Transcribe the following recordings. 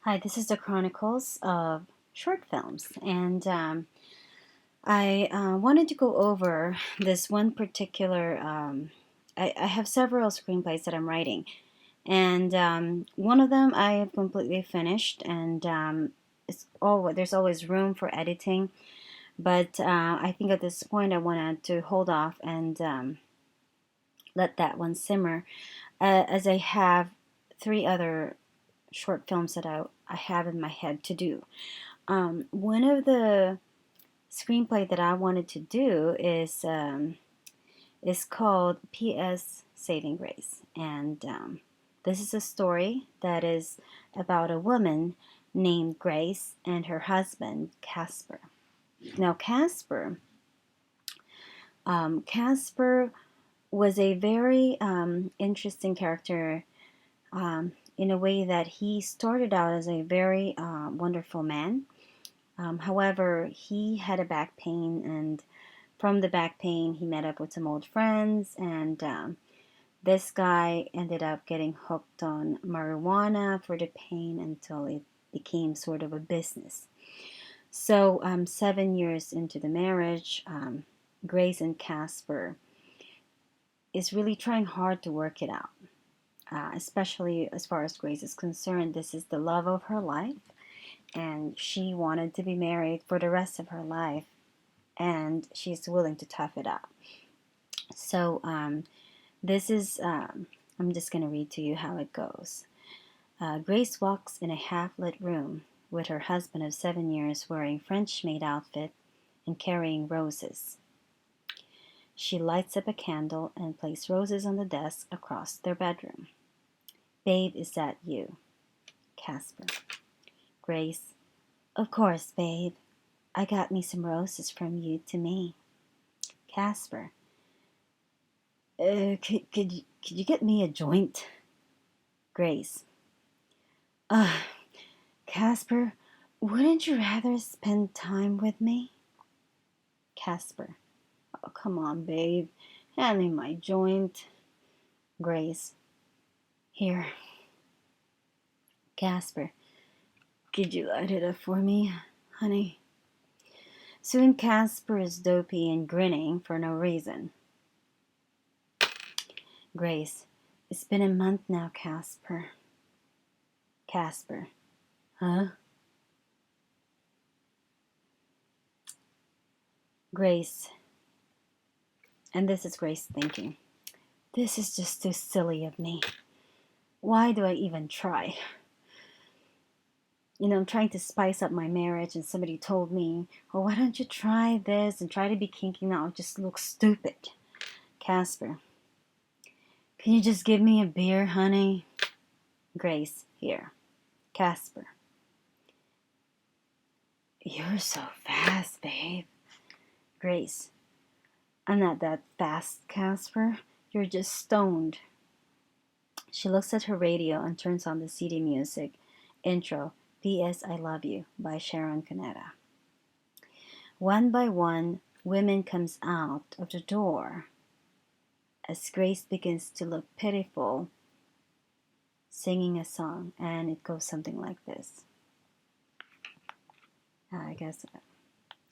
Hi, this is the Chronicles of Short Films, and I wanted to go over this one particular. I have several screenplays that I'm writing, and one of them I have completely finished, and there's always room for editing, but I think at this point I wanted to hold off and let that one simmer, as I have three other short films that I have in my head to do. One of the screenplay that I wanted to do is called P.S. Saving Grace, and this is a story that is about a woman named Grace and her husband Casper. Now, Casper was a very interesting character in a way that he started out as a very wonderful man. However, he had a back pain, and from the back pain, he met up with some old friends, and this guy ended up getting hooked on marijuana for the pain until it became sort of a business. So, 7 years into the marriage, Grace and Casper is really trying hard to work it out. Especially as far as Grace is concerned, this is the love of her life, and she wanted to be married for the rest of her life, and she's willing to tough it out. So this is, I'm just going to read to you how it goes. Grace walks in a half-lit room with her husband of 7 years wearing French-maid outfit and carrying roses. She lights up a candle and places roses on the desk across their bedroom. Babe, is that you? Casper. Grace. Of course, babe. I got me some roses from you to me. Casper. Could you get me a joint? Grace. Casper, wouldn't you rather spend time with me? Casper. Oh, come on, babe. Hand me my joint. Grace. Here. Casper. Could you light it up for me, honey? Soon Casper is dopey and grinning for no reason. Grace. It's been a month now, Casper. Casper. Huh? Grace. And this is Grace thinking. This is just too silly of me. Why do I even try? I'm trying to spice up my marriage, and somebody told me, well, why don't you try this and try to be kinky now? It just looks stupid. Casper. Can you just give me a beer, honey? Grace. Here. Casper. You're so fast, babe. Grace. I'm not that fast, Casper. You're just stoned. She looks at her radio and turns on the CD music. Intro. P.S. I Love You by Sharon Cuneta. One by one, women comes out of the door as Grace begins to look pitiful, singing a song, and it goes something like this. I guess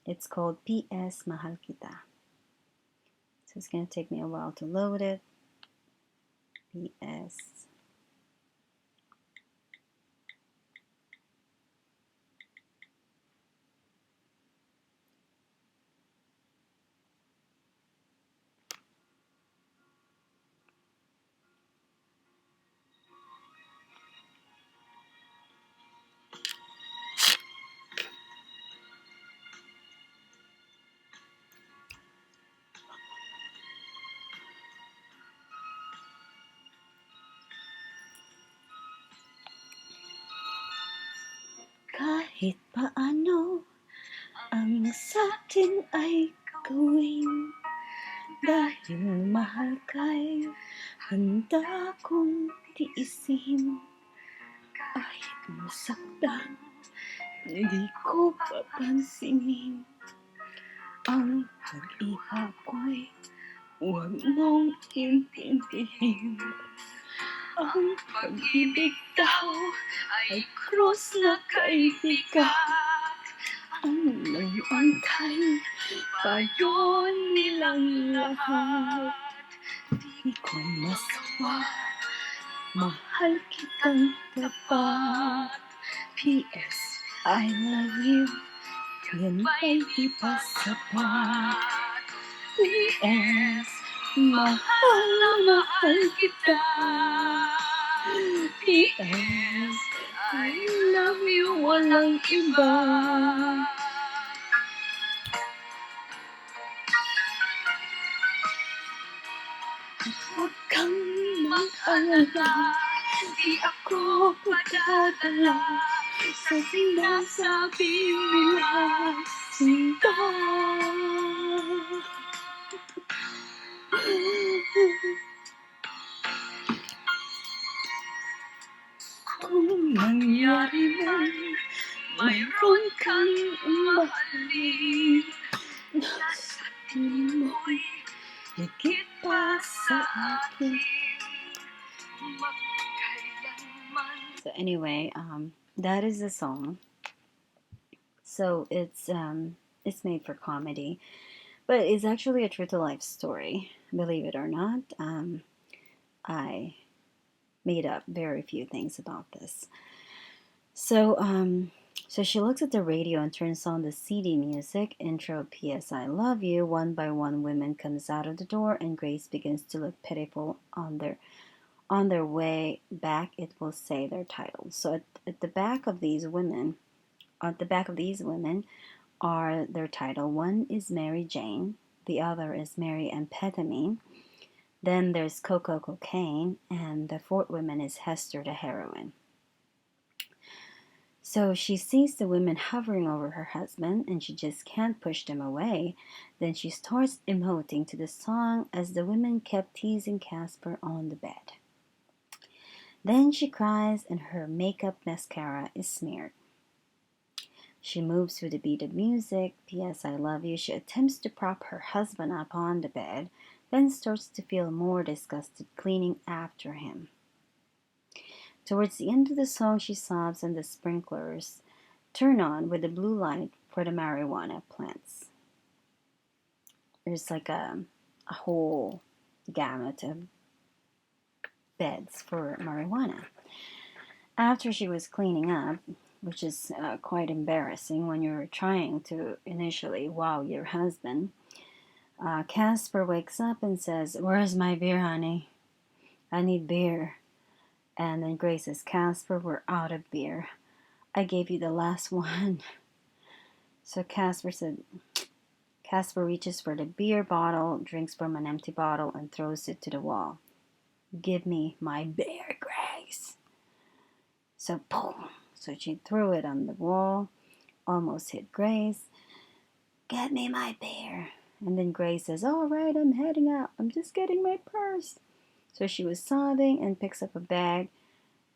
it's called P.S. Mahal Kita. So it's going to take me a while to load it. P.S. Kahit paano ang sa'tin ay gawin, dahil mahal kay handa kong tiisin. Kahit masaktan, hindi ko papansinin. Ang pag-iha ko'y huwag mong intindihin. Ang pag-ibig daw ay krus na kaibigat. Ang nag-antay payo nilang lahat. Di ko masawa, mahal kitang tapat. P.S. I love you, yan ba'y di pa sapat? P.S. Mahal na mahal kita. P.S. I love you, walang iba. Huwag kang mag-alala, di ako padadala sa sinasabi nila. Sinta. Kung nangyari man, mayroon kang mahalin, nasa tingin mo'y higit pa sa akin. So anyway, that is the song. So it's made for comedy, but it's actually a true to life story. Believe it or not, I made up very few things about this. So so she looks at the radio and turns on the CD music. Intro, P.S. I love you. One by one, women comes out of the door, and Grace begins to look pitiful on their way back. It will say their titles. So at the back of these women, are their title. One is Mary Jane, the other is Mary Amphetamine. Then there's Coco Cocaine, and the fourth woman is Hester the Heroine. So she sees the women hovering over her husband, and she just can't push them away. Then she starts emoting to the song as the women kept teasing Casper on the bed. Then she cries, and her makeup mascara is smeared. She moves to the beat of music, P.S. I love you. She attempts to prop her husband up on the bed, then starts to feel more disgusted cleaning after him. Towards the end of the song, she sobs and the sprinklers turn on with the blue light for the marijuana plants. There's like a whole gamut of beds for marijuana. After she was cleaning up, which is quite embarrassing when you're trying to initially wow your husband, Casper wakes up and says, "Where's my beer, honey? I need beer." And then Grace says, "Casper, we're out of beer. I gave you the last one." So Casper reaches for the beer bottle, drinks from an empty bottle, and throws it to the wall. "Give me my beer, Grace." So boom. So she threw it on the wall, almost hit Grace. "Get me my beer." And then Grace says, "All right, I'm heading out. I'm just getting my purse." So she was sobbing and picks up a bag.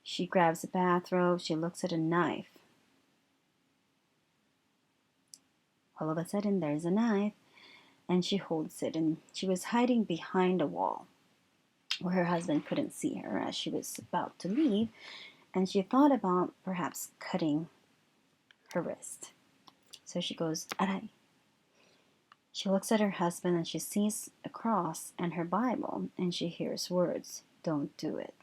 She grabs a bathrobe. She looks at a knife. All of a sudden, there's a knife, and she holds it. And she was hiding behind a wall where her husband couldn't see her as she was about to leave. And she thought about perhaps cutting her wrist. So she goes, "Aray." She looks at her husband and she sees a cross and her Bible, and she hears words, "Don't do it."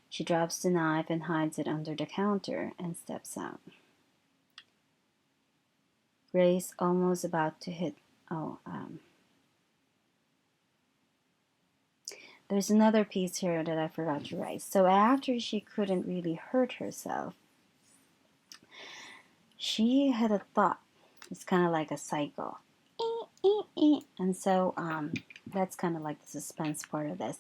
She drops the knife and hides it under the counter and steps out. Grace almost about to hit. There's another piece here that I forgot to write. So after she couldn't really hurt herself, she had a thought. It's kind of like a cycle. And so that's kind of like the suspense part of this.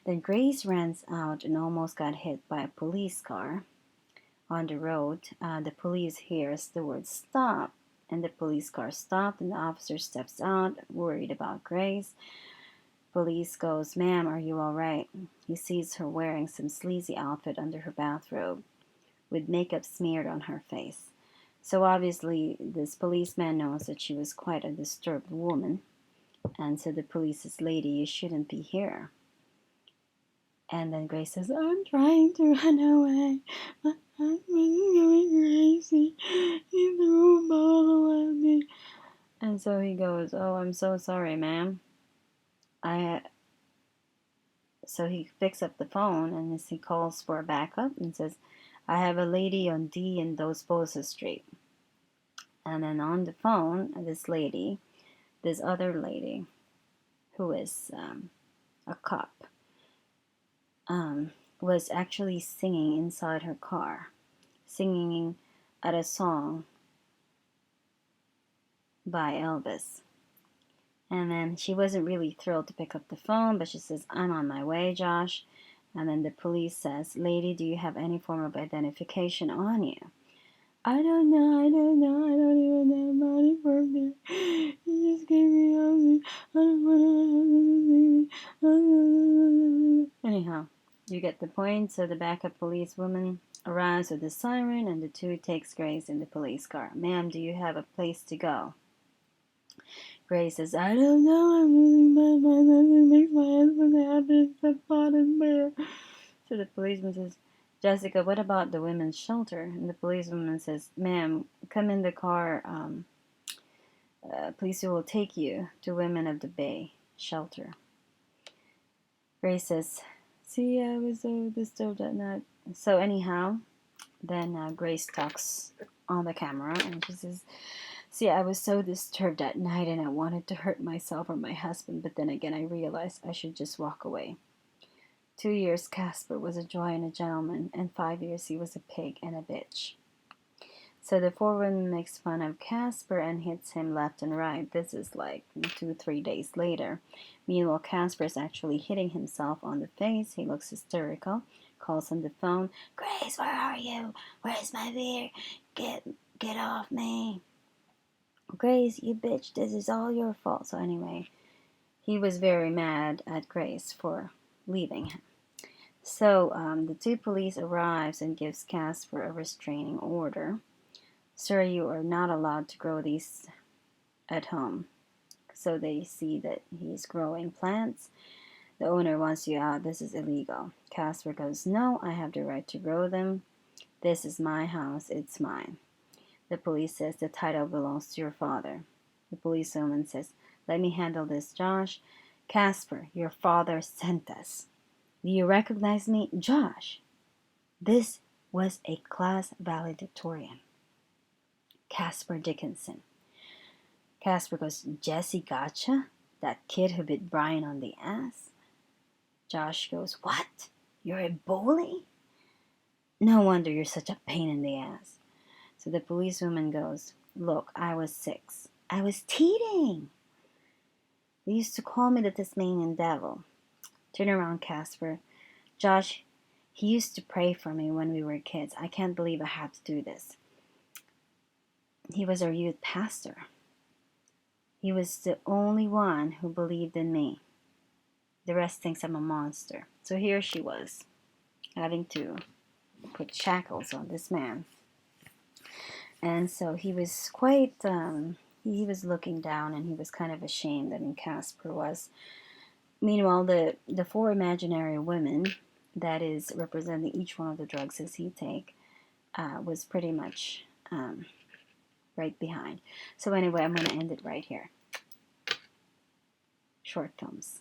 Then Grace runs out and almost got hit by a police car on the road. The police hears the word "stop," and the police car stopped, and the officer steps out, worried about Grace. Police goes, "Ma'am, are you all right?" He sees her wearing some sleazy outfit under her bathrobe with makeup smeared on her face. So obviously this policeman knows that she was quite a disturbed woman, and so the police says, "Lady, you shouldn't be here." And then Grace says, I'm trying to run away. My husband's going crazy. He threw a bottle at me. And so he goes, oh, I'm so sorry, ma'am. So he picks up the phone and he calls for a backup and says, I have a lady on D in Dos Pozas Street. And then on the phone, this other lady, who is a cop, was actually singing inside her car, singing at a song by Elvis. And then she wasn't really thrilled to pick up the phone, but she says, I'm on my way, Josh. And then the police says, lady, do you have any form of identification on you? I don't know, I don't even have money for me. He just gave me something. I don't want to. Anyhow, you get the point. So the backup policewoman arrives with the siren, and the two takes Grace in the police car. Ma'am, do you have a place to go? Grace says, I don't know, I'm losing my mind. Nothing makes my husband happy except pot and beer. So the policeman says, Jessica, what about the women's shelter? And the policewoman says, ma'am, come in the car. Police will take you to Women of the Bay shelter. Grace says, see, I was so disturbed that night. So anyhow, then Grace talks on the camera and she says, see, I was so disturbed that night and I wanted to hurt myself or my husband, but then again I realized I should just walk away. 2 years Casper was a joy and a gentleman, and 5 years he was a pig and a bitch. So the forewoman makes fun of Casper and hits him left and right. This is like 2-3 days later. Meanwhile, Casper is actually hitting himself on the face. He looks hysterical. Calls on the phone. Grace, where are you? Where's my beer? Get off me. Grace, you bitch, this is all your fault. So anyway, he was very mad at Grace for leaving him. So the two police arrives and gives Casper a restraining order. Sir, you are not allowed to grow these at home. So they see that he's growing plants. The owner wants you out. This is illegal. Casper goes, no, I have the right to grow them. This is my house. It's mine. The police says the title belongs to your father. The policewoman says, let me handle this, Josh. Casper, your father sent us. Do you recognize me? Josh, this was a class valedictorian. Casper Dickenson. Casper goes, Jesse gotcha? That kid who bit Brian on the ass? Josh goes, what? You're a bully? No wonder you're such a pain in the ass. So the policewoman goes, look, I was 6. I was teething. They used to call me the Tasmanian devil. Turn around, Casper. Josh, he used to pray for me when we were kids. I can't believe I had to do this. He was our youth pastor. He was the only one who believed in me. The rest thinks I'm a monster. So here she was, having to put shackles on this man. And so he was quite, he was looking down and he was kind of ashamed. I mean, Casper was. Meanwhile, the 4 imaginary women that is representing each one of the drugs as he take was pretty much right behind. So anyway, I'm going to end it right here. Short films.